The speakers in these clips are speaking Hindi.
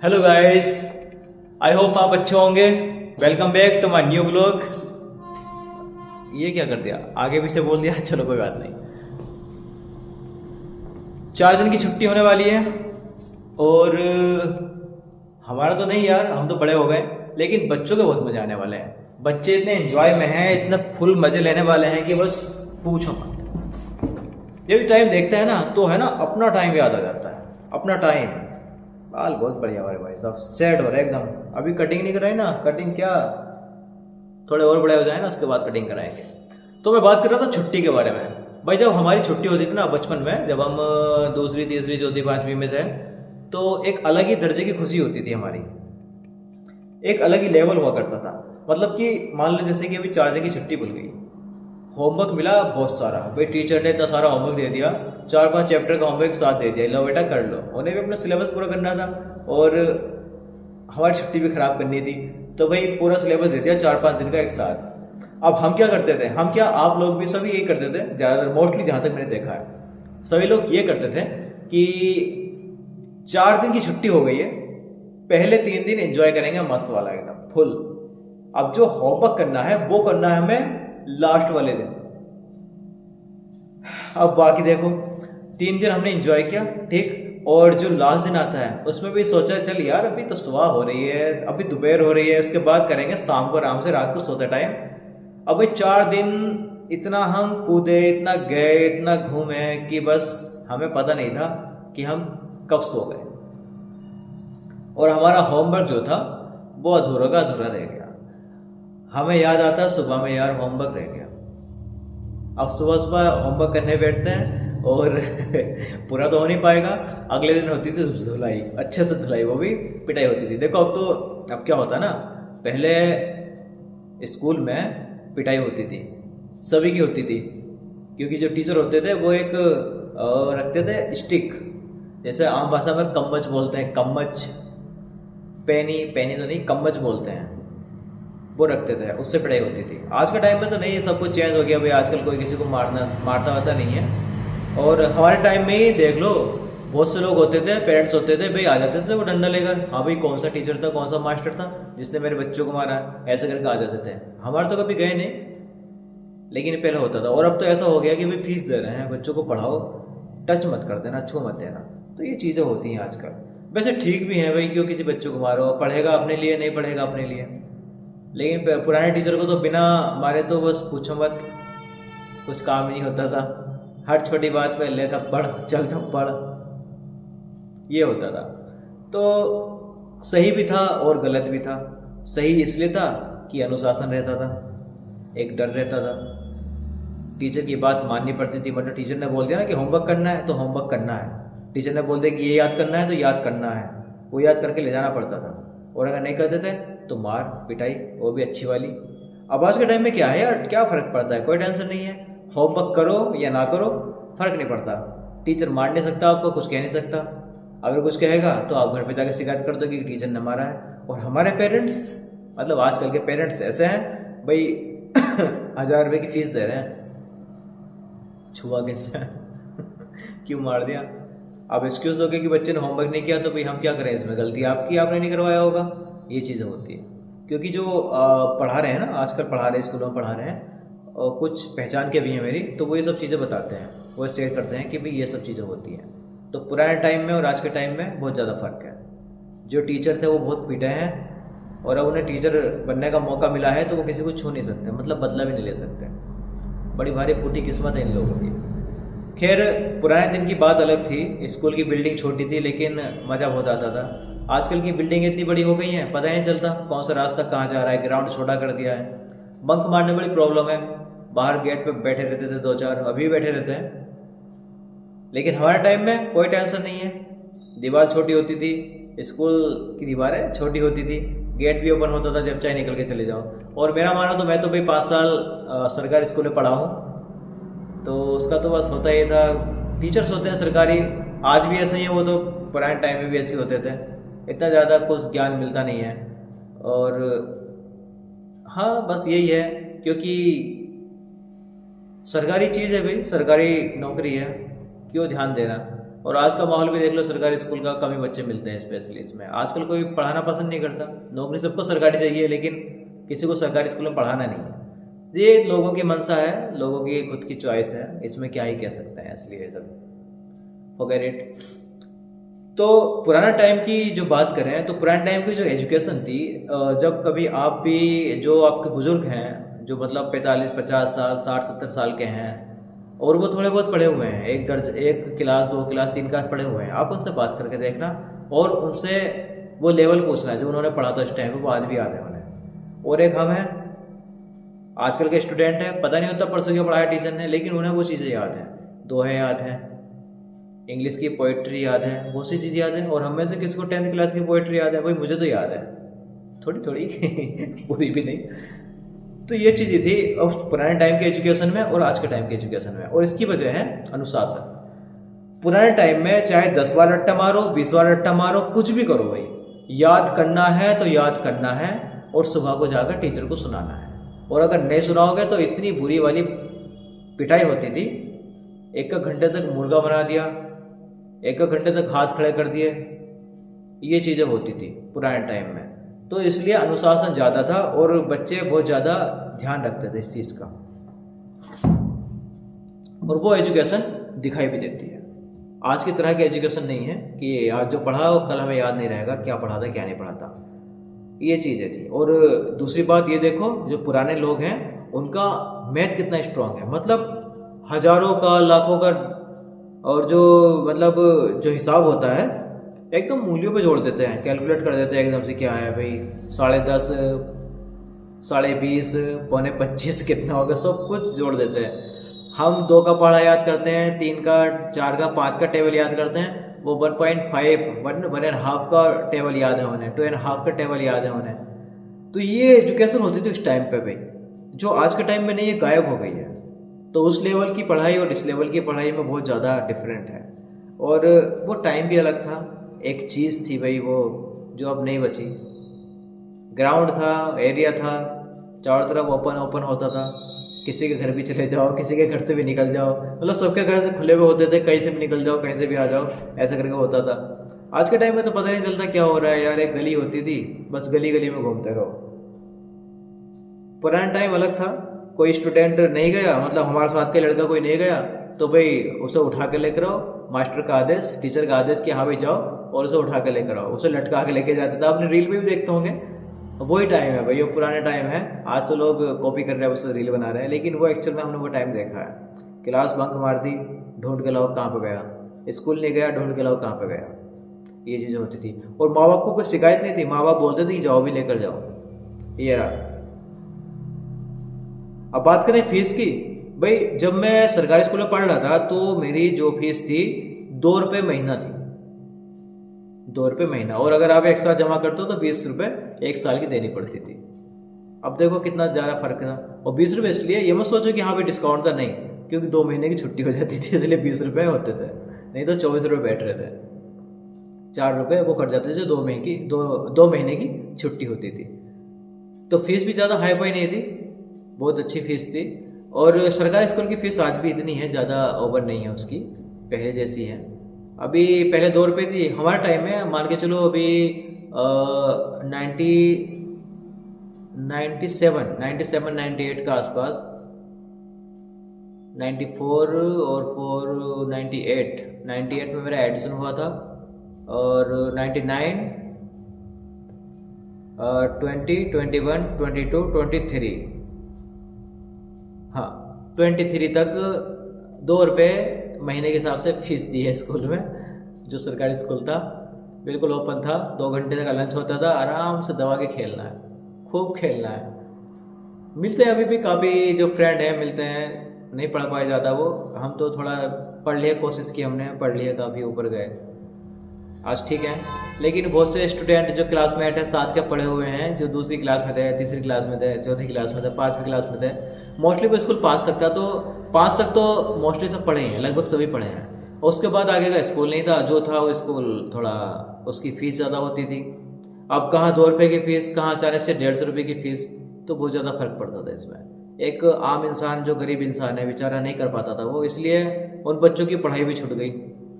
हेलो गाइस, आई होप आप अच्छे होंगे। Welcome back to my new blog. ये क्या कर दिया, आगे पीछे बोल दिया। चलो कोई बात नहीं। 4 दिन की छुट्टी होने वाली है और हमारा तो नहीं यार, हम तो बड़े हो गए, लेकिन बच्चों के बहुत मजे आने वाले हैं। बच्चे इतने एंजॉय में हैं, इतना फुल मजे लेने वाले हैं कि बस पूछो मत। ये भी टाइम देखते हैं ना तो है ना, अपना टाइम याद आ जाता है। अपना टाइम, बाल बहुत बढ़िया हमारे भाई साहब, सेट हो रहे एकदम। अभी कटिंग नहीं कराई ना, कटिंग क्या, थोड़े और बड़े हो जाए ना उसके बाद कटिंग कराएंगे। तो मैं बात कर रहा था छुट्टी के बारे में। भाई जब हमारी छुट्टी होती थी ना बचपन में, जब हम दूसरी तीसरी चौथी पाँचवीं में थे, तो एक अलग ही दर्जे की खुशी होती थी हमारी। एक अलग ही लेवल हुआ करता था। मतलब कि मान लो जैसे कि अभी 4 दिन की छुट्टी खुल गई, होमवर्क मिला बहुत सारा। भाई टीचर ने इतना सारा होमवर्क दे दिया, 4-5 चैप्टर का होमवर्क साथ दे दिया, लो बेटा कर लो। उन्हें भी अपना सिलेबस पूरा करना था और हमारी छुट्टी भी खराब करनी थी, तो भाई पूरा सिलेबस दे दिया 4-5 दिन का एक साथ। अब हम क्या करते थे, हम क्या, आप लोग भी सभी यही करते थे ज़्यादातर, मोस्टली जहाँ तक मैंने देखा है सभी लोग ये करते थे कि 4 दिन की छुट्टी हो गई है, पहले 3 दिन एंजॉय करेंगे मस्त वाला एकदम फुल। अब जो होमवर्क करना है वो करना है हमें लास्ट वाले दिन। अब बाकी देखो, 3 दिन हमने एंजॉय किया, ठीक। और जो लास्ट दिन आता है उसमें भी सोचा चल यार अभी तो सुबह हो रही है, अभी दोपहर हो रही है, उसके बाद करेंगे शाम को आराम से, रात को सोते टाइम। अब भाई 4 दिन इतना हम कूदे, इतना गए, इतना घूमे कि बस हमें पता नहीं था कि हम कब सो गए। और हमारा होमवर्क जो था वो अधूरा का अधूरा रह गया। हमें याद आता सुबह में यार होमवर्क रह गया। अब सुबह सुबह होमवर्क करने बैठते हैं और पूरा तो हो नहीं पाएगा। अगले दिन होती थी धुलाई, अच्छे से धुलाई, वो भी पिटाई होती थी। देखो अब तो, अब क्या होता ना, पहले स्कूल में पिटाई होती थी, सभी की होती थी, क्योंकि जो टीचर होते थे वो एक रखते थे स्टिक, जैसे आम भाषा में कम्मच बोलते हैं, कम्मच, पेनी, पेनी तो नहीं, कम्मच बोलते हैं, वो रखते थे, उससे पिटाई होती थी। आज के टाइम में तो नहीं, सब कुछ चेंज हो गया भाई, आजकल कोई किसी को मारता वारता नहीं है। और हमारे टाइम में ही देख लो, बहुत से लोग होते थे, पेरेंट्स होते थे भाई, आ जाते थे वो डंडा लेकर, हाँ भाई कौन सा टीचर था, कौन सा मास्टर था जिसने मेरे बच्चों को मारा, ऐसे करके आ जाते थे। हमारे तो कभी गए नहीं, लेकिन पहले होता था। और अब तो ऐसा हो गया कि भाई फीस दे रहे हैं, बच्चों को पढ़ाओ, टच मत कर देना, छू मत देना। तो ये चीज़ें होती हैं आजकल। वैसे ठीक भी हैं भाई, क्यों किसी बच्चों को मारो, पढ़ेगा अपने लिए, नहीं पढ़ेगा अपने लिए। लेकिन पुराने टीचर को तो बिना मारे तो बस पूछो मत, कुछ काम ही नहीं होता था। हर छोटी बात पे ले थप्पड़, चल थप्पड़, ये होता था। तो सही भी था और गलत भी था। सही इसलिए था कि अनुशासन रहता था, एक डर रहता था, टीचर की बात माननी पड़ती थी। मतलब टीचर ने बोल दिया ना कि होमवर्क करना है तो होमवर्क करना है, टीचर ने बोल दिया कि ये याद करना है तो याद करना है, वो याद करके ले जाना पड़ता था। और अगर नहीं करते थे तो मार पिटाई, वो भी अच्छी वाली। अब आज के टाइम में क्या है यार, क्या फ़र्क पड़ता है, कोई टेंशन नहीं है, होमवर्क करो या ना करो फ़र्क नहीं पड़ता। टीचर मार नहीं सकता आपको, कुछ कह नहीं सकता। अगर कुछ कहेगा तो आप घर पे जाकर शिकायत कर दो कि टीचर ने मारा है। और हमारे पेरेंट्स, मतलब आजकल के पेरेंट्स ऐसे हैं भाई, 1000 रुपये की फीस दे रहे हैं, छुआ कैसे क्यों मार दिया। आप एक्सक्यूज दोगे कि बच्चे ने होमवर्क नहीं किया, तो भाई हम क्या करें, इसमें गलती आपकी, आपने नहीं करवाया होगा। ये चीज़ें होती है, क्योंकि जो पढ़ा रहे हैं ना, आजकल पढ़ा रहे हैं, स्कूलों में पढ़ा रहे हैं, और कुछ पहचान के भी हैं मेरी, तो वो ये सब चीज़ें बताते हैं, वो शेयर करते हैं कि भाई ये सब चीज़ें होती हैं। तो पुराने टाइम में और आज के टाइम में बहुत ज़्यादा फ़र्क है। जो टीचर थे वो बहुत पीटे हैं, और अब उन्हें टीचर बनने का मौका मिला है तो वो किसी को छू नहीं सकते, मतलब बदला भी नहीं ले सकते। बड़ी भारी फूटी किस्मत है इन लोगों की। खैर, पुराने दिन की बात अलग थी, स्कूल की बिल्डिंग छोटी थी लेकिन मज़ा बहुत आता था। आजकल की बिल्डिंग इतनी बड़ी हो गई हैं, पता ही नहीं चलता कौन सा रास्ता कहाँ जा रहा है, ग्राउंड छोटा कर दिया है। बंक मारने में बड़ी प्रॉब्लम है, बाहर गेट पे बैठे रहते थे 2-4, अभी भी बैठे रहते हैं। लेकिन हमारे टाइम में कोई टेंशन नहीं है, दीवार छोटी होती थी, स्कूल की दीवारें छोटी होती थी, गेट भी ओपन होता था, जब चाहे निकल के चले जाओ। और मेरा मानो तो मैं तो भाई 5 साल सरकारी स्कूल में पढ़ा हूँ, तो उसका तो बस होता ही था। टीचर्स होते हैं सरकारी, आज भी ऐसे ही हैं, वो तो पुराने टाइम में भी अच्छे होते थे, इतना ज़्यादा कुछ ज्ञान मिलता नहीं है। और हाँ बस यही है, क्योंकि सरकारी चीज़ है भाई, सरकारी नौकरी है, क्यों ध्यान देना। और आज का माहौल भी देख लो, सरकारी स्कूल का कम ही बच्चे मिलते हैं स्पेशली इसमें। आजकल कोई पढ़ाना पसंद नहीं करता, नौकरी सबको सरकारी चाहिए, लेकिन किसी को सरकारी स्कूल में पढ़ाना नहीं है। ये लोगों की मंशा है, लोगों की खुद की चॉइस है, इसमें क्या ही कह सकते हैं, इसलिए सब फॉरगेट इट। तो पुराना टाइम की जो बात करें तो पुराने टाइम की जो एजुकेशन थी, जब कभी आप भी, जो आपके बुजुर्ग हैं जो मतलब 45-50 साल 60-70 साल के हैं और वो थोड़े बहुत पढ़े हुए हैं, एक क्लास 2 क्लास 3 क्लास पढ़े हुए हैं, आप उनसे बात करके देखना और उनसे वो लेवल पूछना है जो उन्होंने पढ़ा था उस टाइम पे, वो आज भी याद है उन्हें। और एक हम हैं आजकल के स्टूडेंट हैं, पता नहीं होता परसों क्या पढ़ाया टीचर ने, लेकिन उन्हें वो चीज़ें याद हैं, दोहे याद हैं, इंग्लिश की पोइट्री याद है, बहुत सी चीज़ याद है। और हम में से किसी को 10th क्लास की पोइट्री याद है? भाई मुझे तो याद है, थोड़ी थोड़ी पूरी भी नहीं। तो ये चीज़ें थी उस पुराने टाइम के एजुकेशन में और आज के टाइम के एजुकेशन में, और इसकी वजह है अनुशासन। पुराने टाइम में चाहे 10 बार रट्टा मारो, 20 बार रट्टा मारो, कुछ भी करो भाई, याद करना है तो याद करना है और सुबह को जाकर टीचर को सुनाना है। और अगर नहीं सुनाओगे तो इतनी बुरी वाली पिटाई होती थी, 1 घंटे तक मुर्गा बना दिया, 1 घंटे तक हाथ खड़े कर दिए, ये चीज़ें होती थी पुराने टाइम में। तो इसलिए अनुशासन ज़्यादा था और बच्चे बहुत ज़्यादा ध्यान रखते थे इस चीज़ का, और वो एजुकेशन दिखाई भी देती है। आज की तरह की एजुकेशन नहीं है कि आज जो पढ़ा वो कल हमें याद नहीं रहेगा क्या पढ़ा था क्या नहीं पढ़ा था, ये चीज़ें थी। और दूसरी बात ये देखो, जो पुराने लोग हैं उनका मैथ कितना स्ट्रांग है, मतलब हजारों का लाखों का, और जो मतलब जो हिसाब होता है एकदम मूल्यों पे जोड़ देते हैं, कैलकुलेट कर देते हैं एकदम से, क्या है भाई 10.5 20.5 25 कितना होगा, सब कुछ जोड़ देते हैं। हम 2 का पढ़ा याद करते हैं, 3 का 4 का 5 का टेबल याद करते हैं, वो 1.5 1.5 का टेबल याद है उन्हें, 2.5 का टेबल याद है उन्हें। तो ये एजुकेशन होती थी उस टाइम पे भाई, जो आज के टाइम में नहीं, ये गायब हो गई है। तो उस लेवल की पढ़ाई और इस लेवल की पढ़ाई में बहुत ज़्यादा डिफरेंट है, और वो टाइम भी अलग था। एक चीज़ थी भाई वो जो अब नहीं बची, ग्राउंड था, एरिया था, चारों तरफ ओपन ओपन होता था, किसी के घर भी चले जाओ, किसी के घर से भी निकल जाओ, मतलब सबके घर से खुले हुए होते थे, कहीं से भी निकल जाओ कहीं से भी आ जाओ, ऐसा करके होता था। आज के टाइम में तो पता नहीं चलता क्या हो रहा है यार, एक गली होती थी, बस गली गली में घूमते रहो। पुराना टाइम अलग था, कोई स्टूडेंट नहीं गया, मतलब हमारे साथ का लड़का कोई नहीं गया तो भाई उसे उठा के लेकर आओ, मास्टर का आदेश, टीचर का आदेश कि हाँ भाई जाओ, और उसे उठा के लेकर आओ, उसे लटका के लेके जाते थे। आपने रील में भी देखते होंगे, वही टाइम है भाई, वो पुराने टाइम है। आज तो लोग कॉपी कर रहे हैं, उससे रील बना रहे हैं, लेकिन वो एक्चुअल में हमने वो टाइम देखा है। क्लास बंक मार दी, ढूंढ के लाओ कहाँ पे गया, स्कूल नहीं गया, ढूंढ के लाओ कहाँ पे गया, ये चीज़ें होती थी। और माँ बाप को कोई शिकायत नहीं थी, माँ बाप बोलते थे कि जाओ भी लेकर जाओ, ये रहा। अब बात करें फीस की, भाई जब मैं सरकारी स्कूल में पढ़ रहा था तो मेरी जो फीस थी 2 रुपये महीना थी, 2 रुपये महीना, और अगर आप एक साथ जमा करते हो तो 20 रुपये 1 साल की देनी पड़ती थी। अब देखो कितना ज़्यादा फर्क था। और 20 रुपये इसलिए, ये मत सोचो कि हाँ भाई डिस्काउंट था, नहीं, क्योंकि 2 महीने की छुट्टी हो जाती थी इसलिए 20 रुपये होते थे, नहीं तो 24 रुपये बैठ रहे थे, 4 रुपये वो कट जाते थे जो 2 महीने की छुट्टी होती थी। तो फीस भी ज़्यादा हाई फाई नहीं थी, बहुत अच्छी फीस थी। और सरकारी स्कूल की फ़ीस आज भी इतनी है, ज़्यादा ओवर नहीं है उसकी, पहले जैसी है। अभी पहले 2 रुपये थी हमारे टाइम में, मान के चलो अभी 97 98 का आसपास, 94 और 98 में मेरा एडमिशन हुआ था, और 99 20 21 22 23, हाँ 23 तक 2 रुपये महीने के हिसाब से फीस दी है स्कूल में। जो सरकारी स्कूल था बिल्कुल ओपन था, 2 घंटे तक लंच होता था, आराम से दबा के खेलना है, खूब खेलना है। मिलते हैं अभी भी काफ़ी जो फ्रेंड हैं, मिलते हैं, नहीं पढ़ पाए ज़्यादा वो, हम तो थोड़ा पढ़ लिए, कोशिश की हमने, पढ़ लिए, काफ़ी ऊपर गए आज, ठीक है। लेकिन बहुत से स्टूडेंट जो क्लासमेट है साथ के पढ़े हुए हैं, जो दूसरी क्लास में थे, तीसरी क्लास में थे, चौथी क्लास में थे, 5वीं क्लास में थे, मोस्टली वो स्कूल 5 तक था, तो 5 तक तो मोस्टली सब पढ़े हैं, लगभग सभी पढ़े हैं। उसके बाद आगे का स्कूल नहीं था, जो था वो स्कूल थोड़ा उसकी फ़ीस ज़्यादा होती थी। अब कहाँ 2 रुपये की फ़ीस, कहाँ अचानक से 150 रुपये की फ़ीस, तो बहुत ज़्यादा फर्क पड़ता था इसमें। एक आम इंसान जो गरीब इंसान है बेचारा नहीं कर पाता था वो, इसलिए उन बच्चों की पढ़ाई भी छूट गई,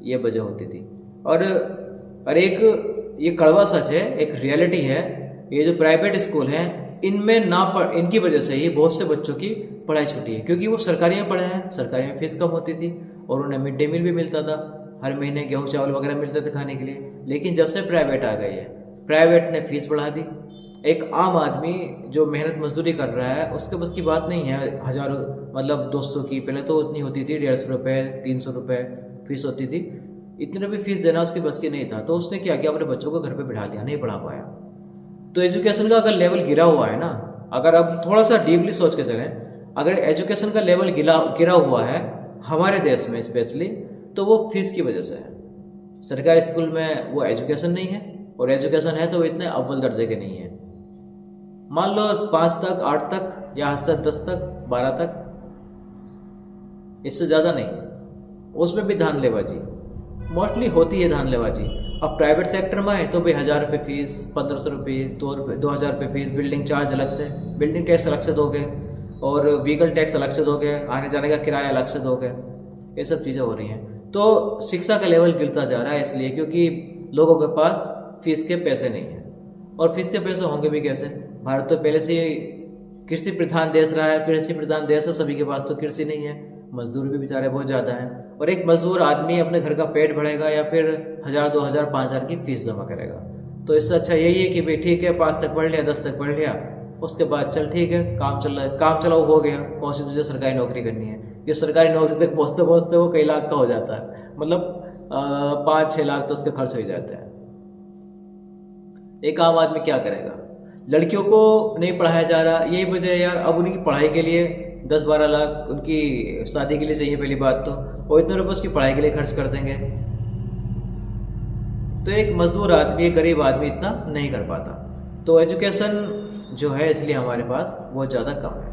ये वजह होती थी। और एक ये कड़वा सच है, एक रियलिटी है, ये जो प्राइवेट स्कूल हैं इनमें इनकी वजह से ही बहुत से बच्चों की पढ़ाई छूटी है, क्योंकि वो सरकारी में पढ़े हैं, सरकारी में फीस कम होती थी और उन्हें मिड डे मील भी मिलता था, हर महीने गेहूँ चावल वगैरह मिलते थे खाने के लिए। लेकिन जब से प्राइवेट आ गई है, प्राइवेट ने फीस बढ़ा दी। एक आम आदमी जो मेहनत मजदूरी कर रहा है उसके बस की बात नहीं है हज़ारों, मतलब 200 की, पहले तो उतनी होती थी, 150 रुपये 300 रुपये फीस होती थी, इतने भी फीस देना उसके बस की नहीं था। तो उसने क्या किया, अपने बच्चों को घर पे बिठा लिया, नहीं पढ़ा पाया। तो एजुकेशन का अगर लेवल गिरा हुआ है ना, अगर अब थोड़ा सा डीपली सोच के चलें, अगर एजुकेशन का लेवल गिरा हुआ है हमारे देश में स्पेशली, तो वो फीस की वजह से है। सरकारी स्कूल में वो एजुकेशन नहीं है, और एजुकेशन है तो वो इतने अव्वल दर्जे के नहीं है। मान लो 5 तक 8 तक या 10 तक 12 तक, इससे ज़्यादा नहीं, उसमें भी धांधलेबाजी मोस्टली होती है, धांधलेबाजी। अब प्राइवेट सेक्टर में आए तो भाई 1000 रुपये फीस, 1500 रुपये, 2000 रुपये फीस, बिल्डिंग चार्ज अलग से, बिल्डिंग टैक्स अलग से दोगे, और व्हीकल टैक्स अलग से दोगे, आने जाने का किराया अलग से दोगे, ये सब चीज़ें हो रही हैं। तो शिक्षा का लेवल गिरता जा रहा है, इसलिए क्योंकि लोगों के पास फीस के पैसे नहीं हैं। और फीस के पैसे होंगे भी कैसे, भारत तो पहले से ही कृषि प्रधान देश रहा है, कृषि प्रधान देश है, सभी के पास तो कृषि नहीं है, मजदूर भी बेचारे बहुत ज़्यादा हैं। और एक मजदूर आदमी अपने घर का पेट भरेगा या फिर 1000 2000 5000 की फीस जमा करेगा। तो इससे अच्छा यही है कि भाई ठीक है 5 तक पढ़ लिया, 10 तक पढ़ लिया, उसके बाद चल ठीक है, काम चल रहा है, काम चलाओ हो गया, कौन सी तुझे सरकारी नौकरी करनी है। ये सरकारी नौकरी तक पहुँचते पहुँचते वो कई लाख का हो जाता है, मतलब 5-6 लाख तो उसके खर्च हो ही जाते हैं। एक आम आदमी क्या करेगा, लड़कियों को नहीं पढ़ाया जा रहा, यही वजह है यार। अब उनकी पढ़ाई के लिए 10-12 लाख उनकी शादी के लिए चाहिए पहली बात तो, और इतने रुपये उसकी पढ़ाई के लिए खर्च कर देंगे। तो एक मजदूर आदमी, एक गरीब आदमी इतना नहीं कर पाता। तो एजुकेशन जो है इसलिए हमारे पास बहुत ज़्यादा कम है।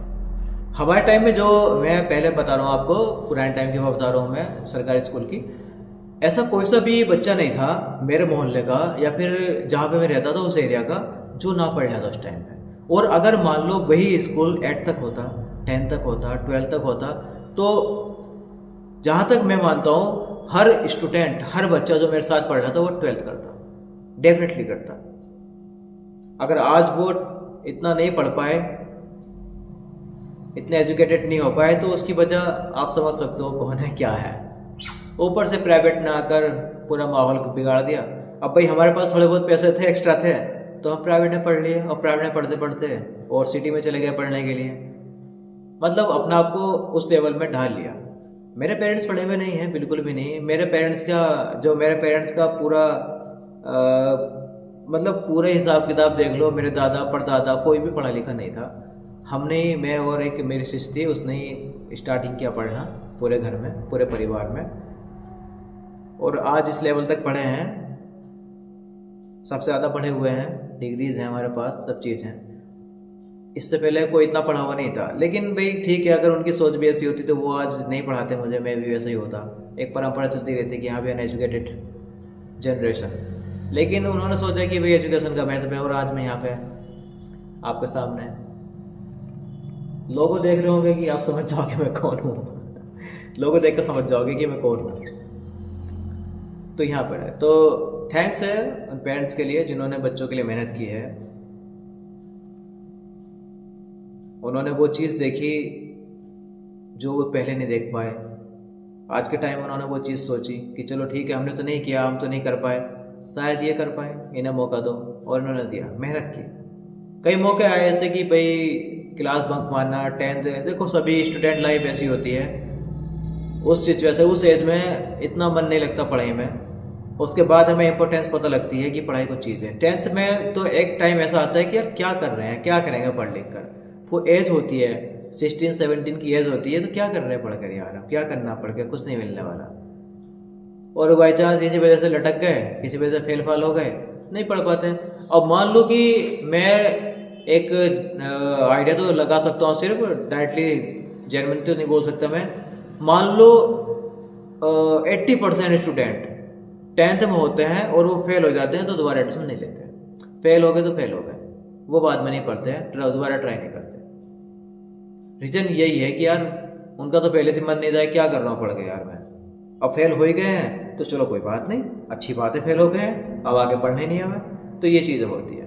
हमारे टाइम में, जो मैं पहले बता रहा हूँ आपको, पुराने टाइम की बात बता रहा हूँ मैं, सरकारी स्कूल की, ऐसा कोई सा भी बच्चा नहीं था मेरे मोहल्ले का या फिर जहाँ पे मैं रहता था उस एरिया का जो ना पढ़ रहा था उस टाइम पे। और अगर मान लो वही स्कूल 8 तक होता, 10 तक होता, 12 तक होता, तो जहाँ तक मैं मानता हूँ हर स्टूडेंट, हर बच्चा जो मेरे साथ पढ़ रहा था वो 12th करता, डेफिनेटली करता। अगर आज वो इतना नहीं पढ़ पाए, इतने एजुकेटेड नहीं हो पाए, तो उसकी वजह आप समझ सकते हो कौन है, क्या है। ऊपर से प्राइवेट ने आकर पूरा माहौल को बिगाड़ दिया। अब भाई हमारे पास थोड़े बहुत पैसे थे, एक्स्ट्रा थे, तो हम प्राइवेट में पढ़ लिए, और प्राइवेट में पढ़ते पढ़ते और सिटी में चले गए पढ़ने के लिए, मतलब अपना आप को उस लेवल में ढाल लिया। मेरे पेरेंट्स पढ़े हुए नहीं हैं, बिल्कुल भी नहीं। मेरे पेरेंट्स का पूरा मतलब पूरे हिसाब किताब देख लो, मेरे दादा परदादा कोई भी पढ़ा लिखा नहीं था। हमने ही, मैं और एक मेरी सिस्टर थी, उसने ही स्टार्टिंग किया पढ़ना पूरे घर में, पूरे परिवार में, और आज इस लेवल तक पढ़े हैं, सबसे ज़्यादा पढ़े हुए हैं, डिग्रीज हैं हमारे पास, सब चीज़ हैं। इससे पहले कोई इतना पढ़ा हुआ नहीं था, लेकिन भाई ठीक है, अगर उनकी सोच भी ऐसी होती तो वो आज नहीं पढ़ाते मुझे, मैं भी वैसे ही होता। एक परंपरा चलती रहती कि यहाँ भी अनएजुकेटेड जनरेशन, लेकिन उन्होंने सोचा कि भाई एजुकेशन का महत्व है, और आज मैं यहाँ पे आपके सामने, लोगों देख रहे होंगे कि आप समझ जाओगे मैं कौन हूँ लोगों देख कर समझ जाओगे कि मैं कौन हूँ। तो यहाँ पर है, तो थैंक्स है उन पेरेंट्स के लिए जिन्होंने बच्चों के लिए मेहनत की है। उन्होंने वो चीज़ देखी जो वो पहले नहीं देख पाए। आज के टाइम में उन्होंने वो चीज़ सोची कि चलो ठीक है, हमने तो नहीं किया, हम तो नहीं कर पाए, शायद ये कर पाए, इन्हें मौका दो, और इन्होंने दिया, मेहनत की। कई मौके आए ऐसे कि भाई क्लास बंक मारना, 10th, देखो सभी स्टूडेंट लाइफ ऐसी होती है, उस सिचुएशन, उस एज में इतना मन नहीं लगता पढ़ाई में, उसके बाद हमें इंपॉर्टेंस पता लगती है कि पढ़ाई को चीज़ है। 10th में तो एक टाइम ऐसा आता है कि यार क्या कर रहे हैं, क्या करेंगे पढ़ लिख कर, वो एज होती है 16-17 की एज होती है, तो क्या कर रहे हैं पढ़ कर यार, अब क्या करना पढ़ कर, कुछ नहीं मिलने वाला। और बाई चांस किसी वजह से लटक गए, किसी वजह से फेल फाल हो गए, नहीं पढ़ पाते। अब मान लो कि मैं एक आइडिया तो लगा सकता हूँ, सिर्फ डायरेक्टली जेन्युइन तो नहीं बोल सकता मैं, मान लो 80% स्टूडेंट 10th में होते हैं और वो फेल हो जाते हैं, तो दोबारा एडमिशन नहीं लेते। फेल हो गए तो फेल हो गए, वो बाद में नहीं पढ़ते हैं, दोबारा ट्राई नहीं करते। रीज़न यही है कि यार उनका तो पहले से मन नहीं था, क्या कर रहा हूँ पढ़ के यार मैं, अब फेल हो ही गए हैं, तो चलो कोई बात नहीं, अच्छी बात है, फेल हो गए हैं, अब आगे पढ़ने नहीं हमें, तो ये चीज़ें होती है।